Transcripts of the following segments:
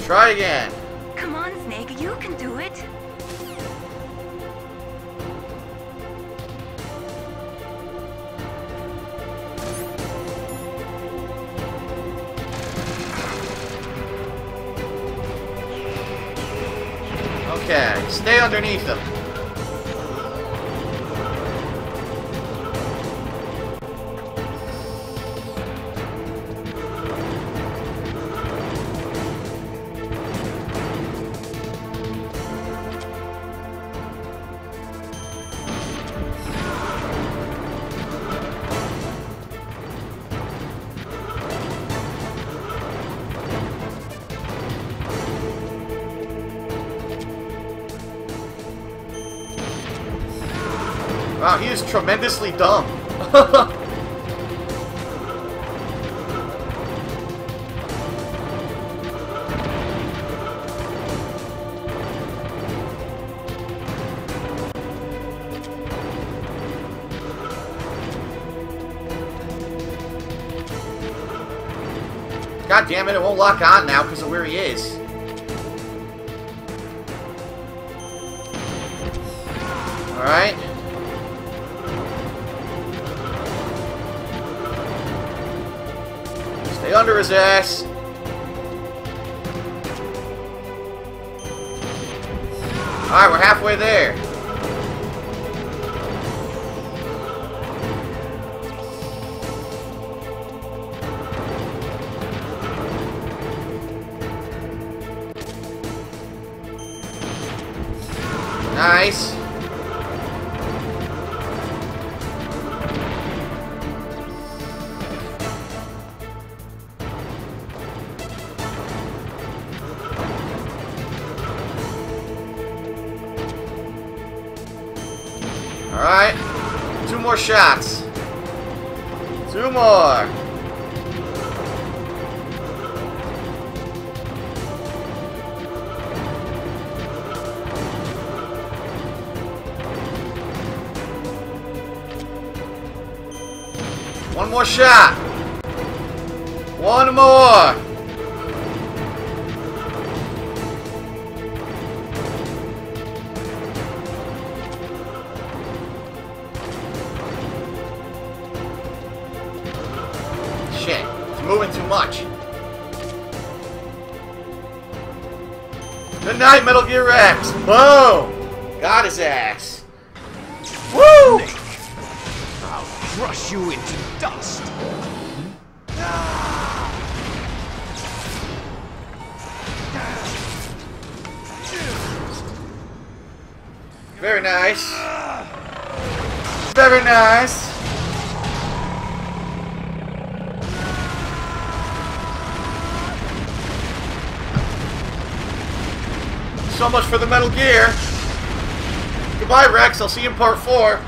Try again. Come on, Snake, you can do it. Okay, stay underneath them. Wow, he is tremendously dumb. God damn it, it won't lock on now because of where he is. Alright. Stay under his ass. Alright, we're halfway there. Nice. Alright, 2 more shots. 2 more. One more shot. 1 more. Shit, it's moving too much. Good night, Metal Gear Rex. Boom! Got his ass. Woo! Nick, I'll crush you into dust. Very nice. Very nice. So much for the Metal Gear. Goodbye, Rex. I'll see you in part 4.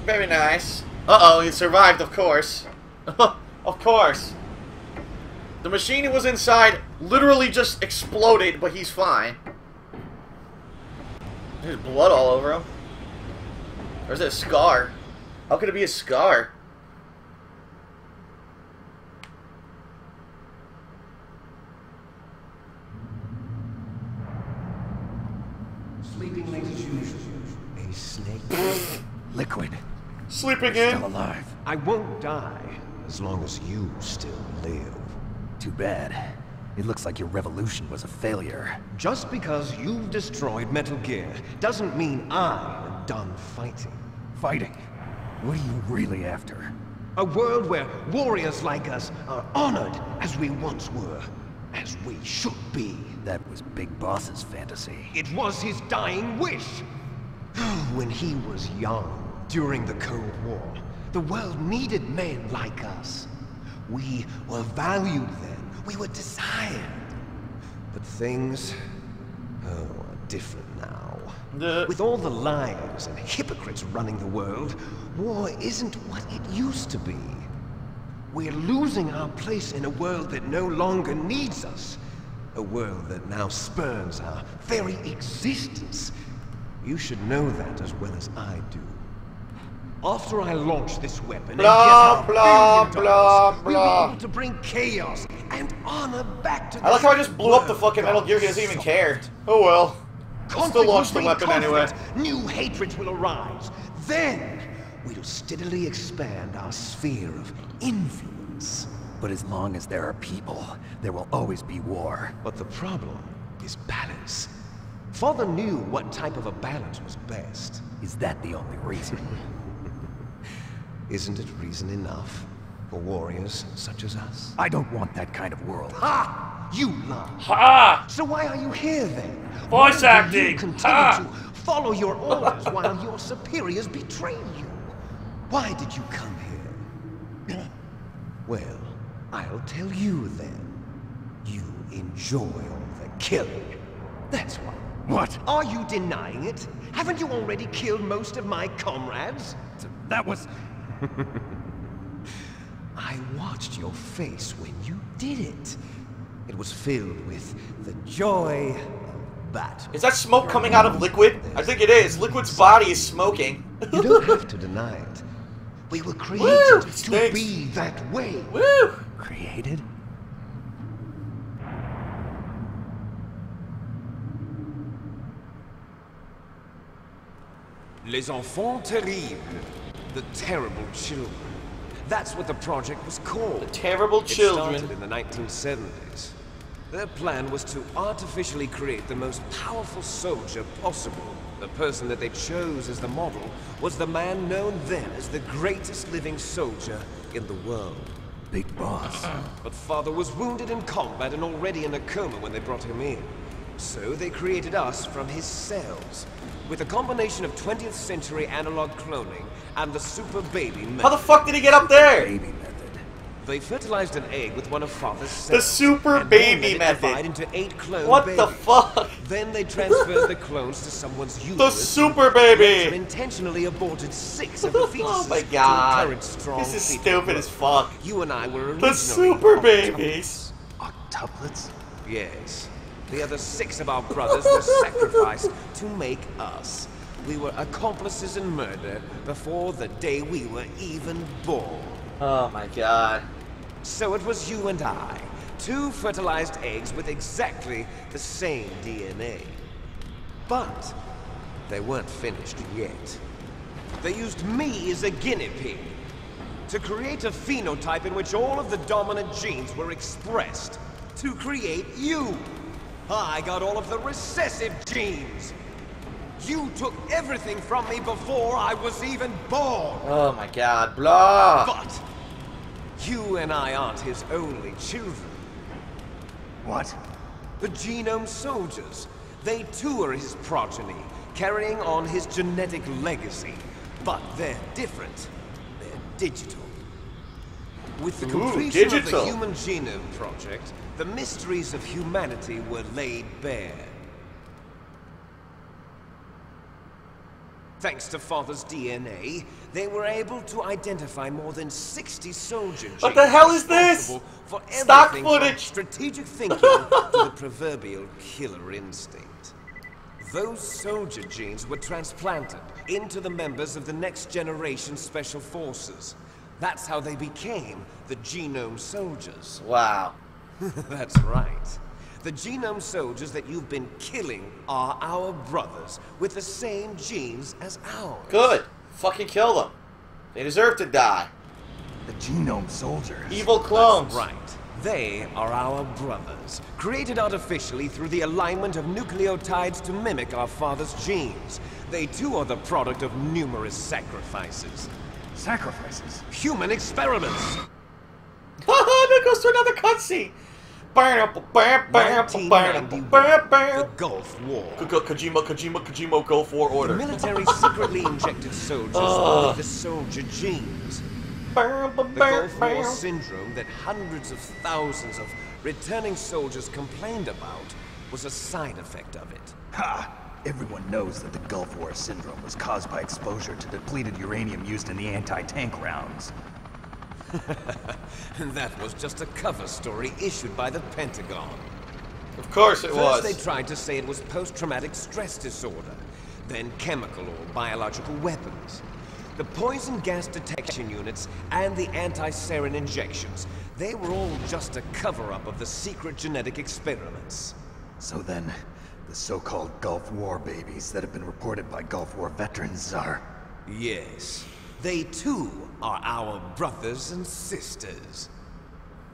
Very nice. Uh-oh, he survived, of course. Of course. The machine he was inside literally just exploded, but he's fine. There's blood all over him. Or is it a scar? How could it be a scar? Sleeping late as usual. A snake. Liquid. Sleeping in. Still alive. I won't die as long as you still live. Too bad. It looks like your revolution was a failure. Just because you've destroyed Metal Gear doesn't mean I'm done fighting. Fighting? What are you really after? A world where warriors like us are honored as we once were, as we should be. That was Big Boss's fantasy. It was his dying wish. When he was young, during the Cold War, the world needed men like us. We were valued then. We were desired. But things, are different now. With all the liars and hypocrites running the world, war isn't what it used to be. We're losing our place in a world that no longer needs us. A world that now spurns our very existence. You should know that as well as I do. After I launch this weapon Blah, and get blah, our $1 billion, blah, we'll blah. be able to bring chaos and honor back to I like this how I just blew up the world fucking Metal Gear. He doesn't even care. Oh well. I'll still launch the weapon anyway. New hatreds will arise. Then we'll steadily expand our sphere of influence. But as long as there are people, there will always be war. But the problem is balance. Father knew what type of a balance was best. Is that the only reason? Isn't it reason enough for warriors such as us? I don't want that kind of world. Ha! You lie. Ha! So why are you here then? Voice Why do acting. you continue to follow your orders while your superiors betray you? Why did you come here? Well, I'll tell you then. You enjoy all the killing. That's why. What? Are you denying it? Haven't you already killed most of my comrades? That was... I watched your face when you did it. It was filled with the joy of battle. Is that smoke coming out of Liquid? I think it is. Liquid's body is smoking. You don't have to deny it. We were created Woo, it to stinks. be that way. Woo! created? Les enfants terribles. The terrible children. That's what the project was called. The terrible children. It started in the 1970s. Their plan was to artificially create the most powerful soldier possible. The person that they chose as the model was the man known then as the greatest living soldier in the world. Big boss. But Father was wounded in combat and already in a coma when they brought him in. So they created us from his cells. With a combination of 20th century analog cloning and the super baby method. How the fuck did he get up there? Baby method. They fertilized an egg with one of Father's cells. The super and then baby let it method. divide into 8 clone What babies. the fuck? Then they transferred the clones to someone's uterus. The super Later baby. intentionally aborted 6 of the fetuses Oh my to god. encourage strong This is fetal stupid as growth. fuck. You and I were originally The super octuplets. babies. Octuplets? Yes. The other 6 of our brothers were sacrificed to make us. We were accomplices in murder before the day we were even born. Oh my god. So it was you and I, 2 fertilized eggs with exactly the same DNA. But they weren't finished yet. They used me as a guinea pig to create a phenotype in which all of the dominant genes were expressed. To create you. I got all of the recessive genes. You took everything from me before I was even born. Oh my god. Blah. But you and I aren't his only children. What? The Genome Soldiers. They too are his progeny, carrying on his genetic legacy. But they're different. They're digital. With the completion of the digital. Human Genome Project, the mysteries of humanity were laid bare. Thanks to Father's DNA, they were able to identify more than 60 soldier genes. What the hell is this? responsible For Stock everything from footage. strategic thinking to the proverbial killer instinct. Those soldier genes were transplanted into the members of the next generation special forces. That's how they became the Genome Soldiers. Wow. That's right. The Genome Soldiers that you've been killing are our brothers, with the same genes as ours. Good. Fucking kill them. They deserve to die. The Genome Soldiers. Evil clones. That's right. They are our brothers, created artificially through the alignment of nucleotides to mimic our father's genes. They too are the product of numerous sacrifices. Sacrifices? Human experiments! Haha, there goes to another cutscene. The 1991, the Gulf War. Kojima, go for The order. military secretly injected soldiers with the soldier genes. The Gulf War syndrome that hundreds of thousands of returning soldiers complained about was a side effect of it. Ha! Everyone knows that the Gulf War syndrome was caused by exposure to depleted uranium used in the anti-tank rounds. That was just a cover story issued by the Pentagon. Of course it was. First they tried to say it was post-traumatic stress disorder, then chemical or biological weapons. The poison gas detection units and the anti-sarin injections, they were all just a cover-up of the secret genetic experiments. So then, the so-called Gulf War babies that have been reported by Gulf War veterans are... Yes, they too are our brothers and sisters.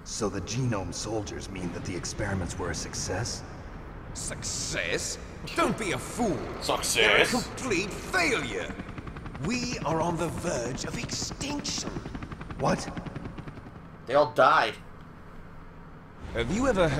So the genome soldiers mean that the experiments were a success? Success? Don't be a fool. Success? They're a complete failure. We are on the verge of extinction. What? They all died. Have you ever heard